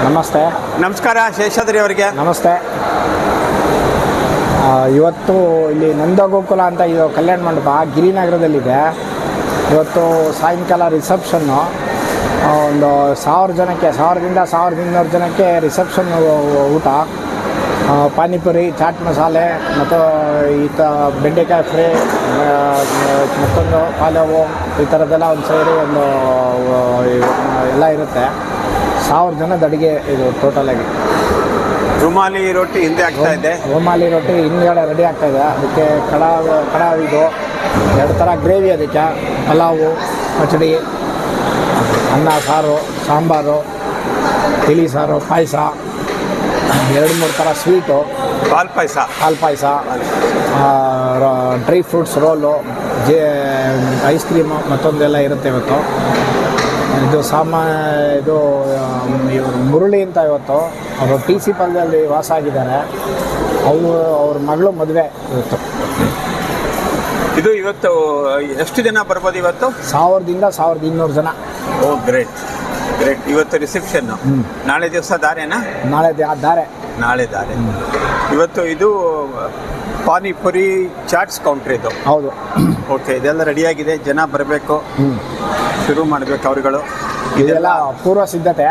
ನಮಸ್ತೆ. ನಮಸ್ಕಾರ ಶೇಷಾದ್ರಿ ಅವರಿಗೆ. ನಮಸ್ತೆ. ಇವತ್ತು ಇಲ್ಲಿ ನಂದಗೋಕುಲ ಅಂತ ಇದು ಕಲ್ಯಾಣ ಮಂಟಪ ಗಿರಿನಗರದಲ್ಲಿದೆ. ಇವತ್ತು ಸಾಯಂಕಾಲ ರಿಸೆಪ್ಷನ್ನು. ಒಂದು 1000 ಜನಕ್ಕೆ, 1000ದಿಂದ 1200 ಜನಕ್ಕೆ ರಿಸೆಪ್ಷನ್ ಊಟ. ಪಾನಿಪುರಿ, ಚಾಟ್ ಮಸಾಲೆ ಮತ್ತು ಬೆಂಡೆಕಾಯಿ ಫ್ರೈ, ಮತ್ತೊಂದು ಪಾಲವು, ಈ ಥರದ್ದೆಲ್ಲ ಒಂದು ಸೇರಿ ಒಂದು ಎಲ್ಲ ಇರುತ್ತೆ. 1000 ಜನದ ಅಡುಗೆ ಇದು ಟೋಟಲಾಗಿ. ರುಮಾಲಿ ರೊಟ್ಟಿ ಹಿಂದೆ ಆಗ್ತಾ ಇದೆ. ರುಮಾಲಿ ರೊಟ್ಟಿ ಹಿಂದ್ಗಡೆ ರೆಡಿ ಆಗ್ತಾಯಿದೆ. ಅದಕ್ಕೆ ಕಡಾವ್ ಇದು 2 ಥರ ಗ್ರೇವಿ, ಅದಕ್ಕೆ ಪಲಾವು, ಪಚಡಿ, ಅನ್ನ ಸಾರು, ಸಾಂಬಾರು, ತಿಳಿ ಸಾರು, ಪಾಯಸ, 2-3 ಥರ ಸ್ವೀಟು, ಹಾಲು ಪಾಯಸ, dry fruits roll, ice cream ಮತ್ತೊಂದೆಲ್ಲ ಇರುತ್ತೆ ಇವತ್ತು. ಇದು ಇವರು ಮುರಳಿ ಅಂತ ಇವತ್ತು ಅವರು TC ಪಾಳ್ಯದಲ್ಲಿ ವಾಸ ಆಗಿದ್ದಾರೆ. ಅವ್ರ ಮಗಳು ಮದುವೆ ಇವತ್ತು. ಇದು ಇವತ್ತು ಎಷ್ಟು ಜನ ಬರ್ಬೋದು ಇವತ್ತು? 1000ದಿಂದ 1200 ಜನ. ಓ ಗ್ರೇಟ್. ಇವತ್ತು ರಿಸೆಪ್ಷನ್, ನಾಳೆ ದಿವಸ ದಾರೆನಾ? ನಾಳೆ ದಾರೆ. ಇವತ್ತು ಇದು ಪಾನಿಪುರಿ ಚಾಟ್ಸ್ ಕೌಂಟ್ರ್ ಇದು. ಹೌದು. ಓಕೆ, ಇದೆಲ್ಲ ರೆಡಿಯಾಗಿದೆ. ಜನ ಬರಬೇಕು, ಶುರು ಮಾಡಬೇಕು ಅವರುಗಳು. ಇದೆಲ್ಲ ಪೂರ್ವ ಸಿದ್ಧತೆ.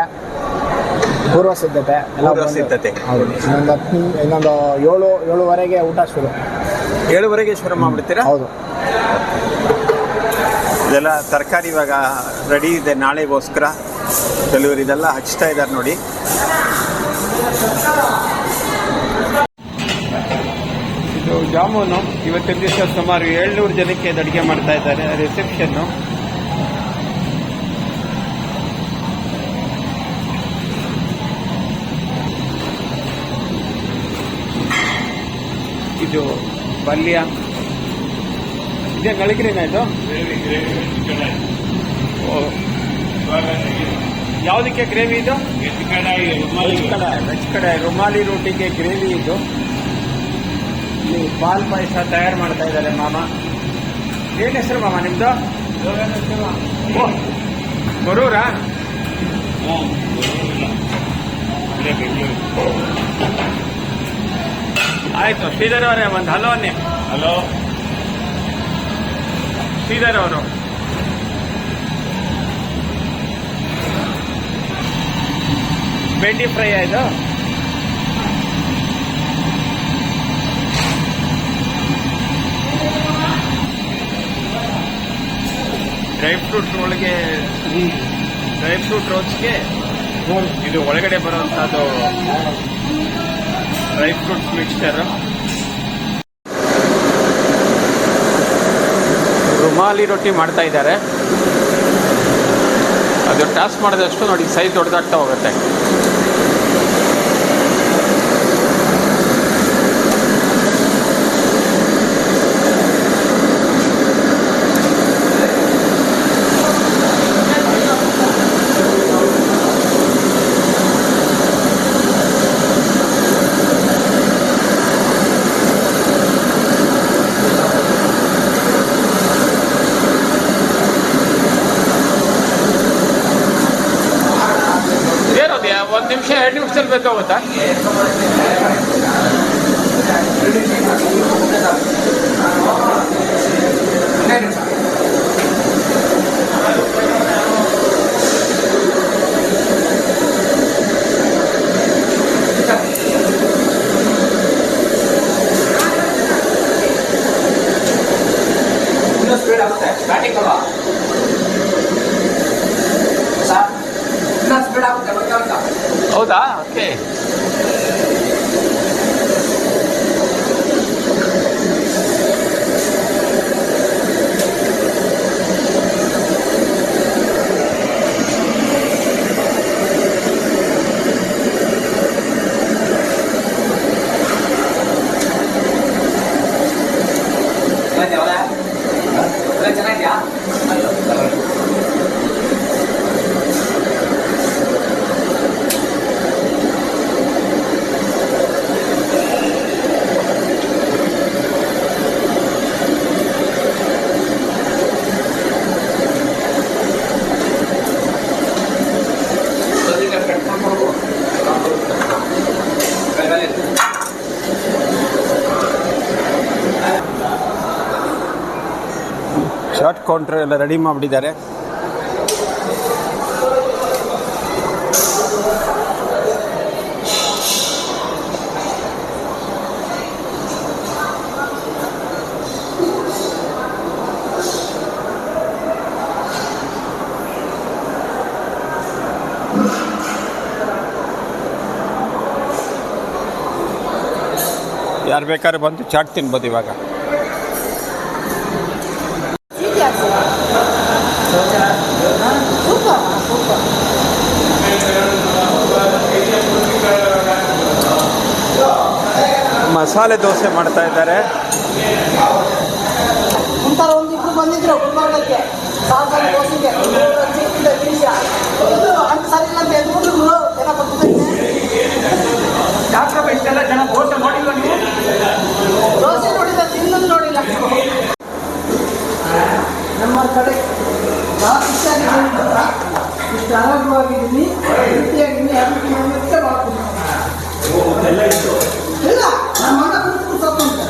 ಹೌದು. ಇನ್ನೊಂದು 7-7:30 ಊಟ ಶುರು. 7:30 ಶುರು ಮಾಡಿಬಿಡ್ತೀರಾ? ಹೌದು. ಇದೆಲ್ಲ ತರಕಾರಿ ಇವಾಗ ರೆಡಿ ಇದೆ, ನಾಳೆಗೋಸ್ಕರ ಡೆಲಿವರಿ. ಇದೆಲ್ಲ ಹಚ್ತಾ ಇದ್ದಾರೆ ನೋಡಿ. ಇದು ಜಾಮೂನು. ಇವತ್ತಿನ ದಿವಸ ಸುಮಾರು 700 ಜನಕ್ಕೆ ಅಡುಗೆ ಮಾಡ್ತಾ ಇದ್ದಾರೆ. ರಿಸೆಪ್ಷನ್ನು. ಇದು ಪಲ್ಯ. ಇದೇ ನಳಿಗ್ರಿನ ಇದು? ಯಾವುದಕ್ಕೆ ಗ್ರೇವಿ ಇದು? ವೆಜ್ ಕಡಾಯಿ ರುಮಾಲಿ ರೋಟಿಗೆ ಗ್ರೇವಿ ಇದು. ಇಲ್ಲಿ ಪಾಲ್ ಪಾಯಸ ತಯಾರು ಮಾಡ್ತಾ ಇದ್ದಾರೆ ಮಾಮ. ಏನು ಹೆಸರು ಮಾಮ ನಿಮ್ದು? ಬರೂರಾ? ಆಯ್ತು. ಶ್ರೀಧರ್ ಅವರೇ ಒಂದು ಹಲೋ ಅನ್ನಿ. ಹಲೋ ಶ್ರೀಧರ್ ಅವರು. ಬೆಂಡಿ ಫ್ರೈ ಆಯ್ತು. ಡ್ರೈ ಫ್ರೂಟ್ ರೋಲ್ಸ್ಗೆ ಇದು ಒಳಗಡೆ ಬರುವಂತಹದ್ದು ಡ್ರೈ ಫ್ರೂಟ್ಸ್ ಮಿಕ್ಸ್ಚರ್. ರುಮಾಲಿ ರೊಟ್ಟಿ ಮಾಡ್ತಾ ಇದ್ದಾರೆ. ಅದು ಟಾಸ್ ಮಾಡಿದಷ್ಟು ನೋಡಿ ಸೈಜ್ ದೊಡ್ಡದಾಗ್ತಾ ಹೋಗುತ್ತೆ. ಒಂದು ನಿಮಿಷ 2 ನಿಮಿಷದಲ್ಲಿ ಬೇಕಾಗುತ್ತಾ? ಸ್ಪೀಡ್ ಆಗುತ್ತೆ. ಬ್ಯಾಟಿಂಗ್ ಅಲ್ವಾ ಸರ್? ಸ್ಪೀಡ್ ಆಗುತ್ತೆ. ಹೌದಾ? ಓಕೆ. ಚೆನ್ನಾಗಿದ್ಯಾ? ಕೌಂಟ್ರ್ ಎಲ್ಲ ರೆಡಿ ಮಾಡಿಬಿಟ್ಟಿದ್ದಾರೆ. ಯಾರು ಬೇಕಾದ್ರೆ ಬಂದು ಚಾಟ್ ತಿನ್ಬೋದು ಇವಾಗ. ಮಸಾಲೆ ದೋಸೆ ಮಾಡ್ತಾ ಇದ್ದಾರೆ. ಒಂದಿಬ್ರು ಬಂದಿದ್ರು ಗುಲ್ಬರ್ಗಕ್ಕೆ ಸಾಂಬಾರು ದೋಸೆಗೆ ಸರಿ ಅಂತ ಎದ್ಬಿಟ್ರು ಜನ ಡಾಕ್ಟರ್ ಇಷ್ಟೆಲ್ಲ ಜನ ದೋಸೆ ನೋಡಿಲ್ಲ ನೀವು? ದೋಸೆ ನೋಡಿದ ತಿನ್ನಲು ನೋಡಿಲ್ಲ. ನಮ್ಮ ಕಡೆ ನಾನು ಇಷ್ಟು ಆರೋಗ್ಯವಾಗಿದ್ದೀನಿ, ವೃತ್ತಿಯಾಗಿದ್ದೀನಿ, ಅದಕ್ಕೆ ಮಾಡ್ತೀನಿ. ಇಲ್ಲ ನಮ್ಮ ಮಗ ಕುತ್ಕೊಂಡು ಸತ್ತಂತೆ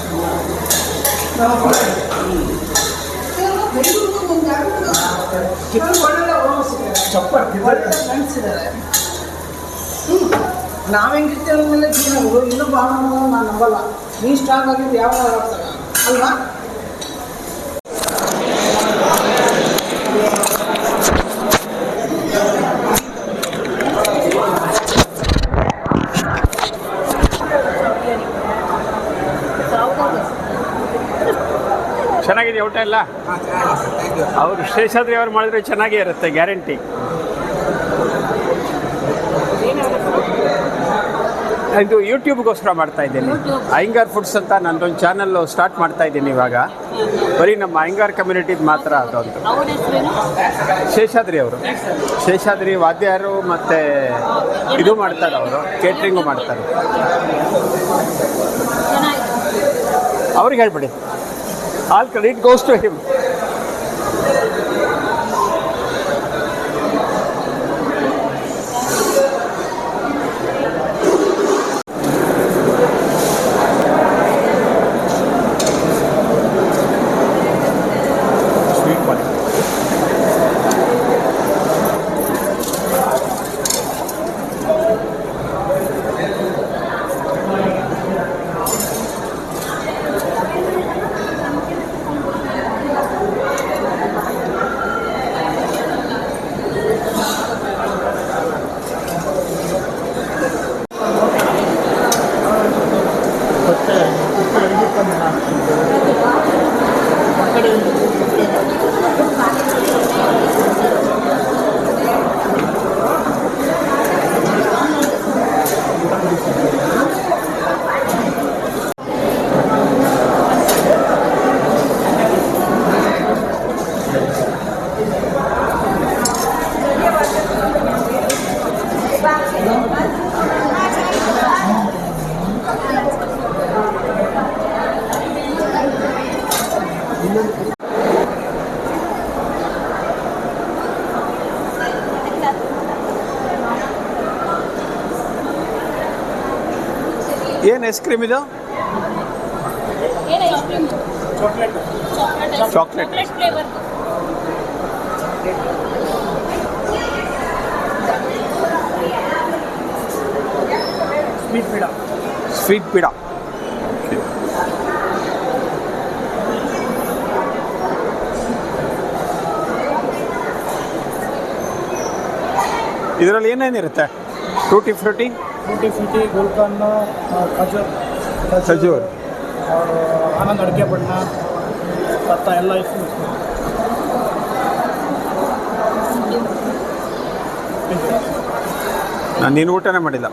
ನಾವ್ ಹೆಂಗಿರ್ತೀವಿ ಮೇಲೆ ಜೀವನಗಳು ಇನ್ನೂ ಭಾಳ ನಾನು ನಂಬಲ್ಲ. ನೀ ಸ್ಟ್ರಾಂಗ್ ಆಗಿದ್ದು ಯಾವಾಗ ಆಗ್ತಾಗ ಅಲ್ವಾ? ಚೆನ್ನಾಗಿದೆ ಊಟ ಎಲ್ಲ. ಅವರು ಶೇಷಾದ್ರಿ ಅವ್ರು ಮಾಡಿದ್ರೆ ಚೆನ್ನಾಗೇ ಇರುತ್ತೆ, ಗ್ಯಾರಂಟಿ. ಇದು ಯೂಟ್ಯೂಬ್ಗೋಸ್ಕರ ಮಾಡ್ತಾ ಇದ್ದೀನಿ. ಅಯ್ಯಂಗಾರ್ ಫುಡ್ಸ್ ಅಂತ ನಂದೊಂದು ಚಾನಲ್ ಸ್ಟಾರ್ಟ್ ಮಾಡ್ತಾ ಇದ್ದೀನಿ ಇವಾಗ. ಬರೀ ನಮ್ಮ ಅಯ್ಯಂಗಾರ್ ಕಮ್ಯುನಿಟಿದು ಮಾತ್ರ ಅದೊಂದು. ಶೇಷಾದ್ರಿ ಅವರು, ಶೇಷಾದ್ರಿ ವಾದ್ಯಾರು ಮತ್ತು ಇದು ಮಾಡ್ತಾರೆ, ಅವರು ಕೇಟ್ರಿಂಗು ಮಾಡ್ತಾರೆ. ಅವ್ರಿಗೆ ಹೇಳ್ಬಿಡಿ, all credit goes to him. ಏನು ಐಸ್ ಕ್ರೀಮ್ ಇದು? Chocolate flavour. ಸ್ವೀಟ್ ಪೀಡ. ಇದರಲ್ಲಿ ಏನೇನಿರುತ್ತೆ? ಟೂಟಿ ಫ್ರೂಟಿ, ಗುಲ್ಕನ್ನು, ಖಜೂರ್, ಆನಂದ್ ಅಡಿಕೆ ಬಣ್ಣ, ಭತ್ತ ಎಲ್ಲ ಇಷ್ಟು. ನಾನು ನೀನು ಊಟನೇ ಮಾಡಿಲ್ಲ.